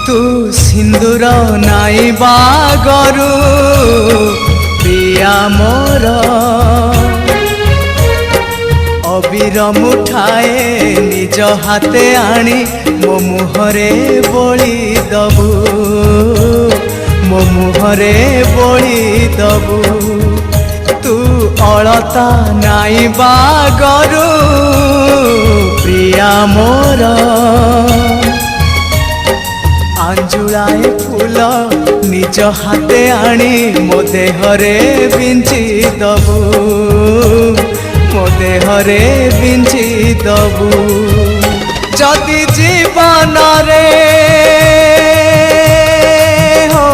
तू सिंदूर नाई बागरू प्रिया मोर अबीर मुठाए निज हाथे आनी मो मुहरे बोली दबू मो मुहरे बोली दबू तू अलता नाई बागरू प्रिया मोर आंजुलाए फूल निज हाथे आनी मो देहरे बिंची दबू मो देहरे बिंची दबू जदि जीवन रे हो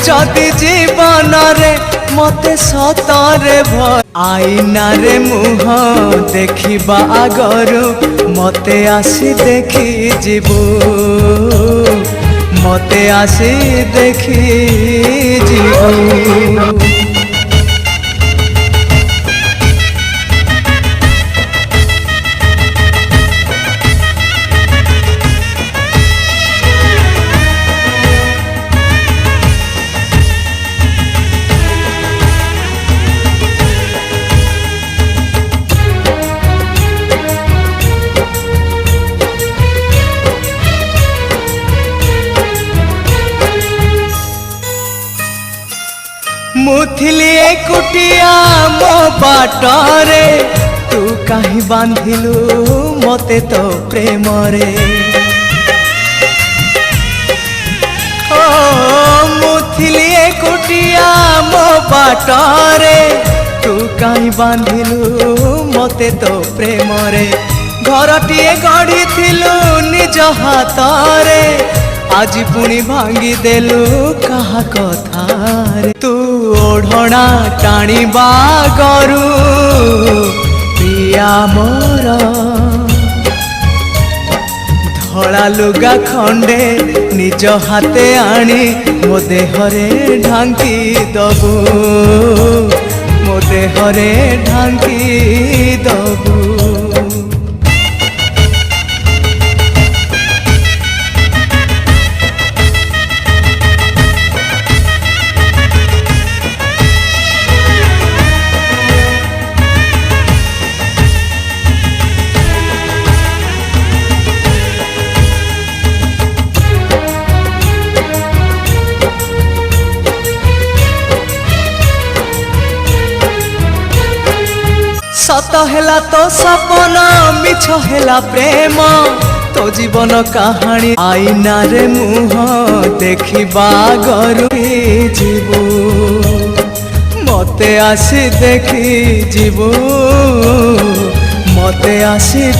जदि जीवन रे मते सतरे भय आईना रे मुह देखिबा आगरू मते आसी देखी जीवू मते आसी देखी जीवू मुथिली एकुटिया मो बाटरे तू कहीं बांधिलु मते तो प्रेम रे ओ मुथिली एकुटिया मो बाटरे तू कहीं बांधिलु मते तो प्रेम रे घरटिए गढ़ी थिलु निज हाथरे आज पुणी भांगी देलु कहा कथारे तू ओढ़ना टाणी बागरू प्रिया मोर धला लुगा खंडे निज हाथे आनी मो देहरे ढांकी दबू मो देहरे ढांकी दबू सत हेला तो सपना मिछ हेला प्रेम तो जीवन कहानी आईना रे मुह देखिबा गरू जीवू मते आसी देखी जीवू मते आसी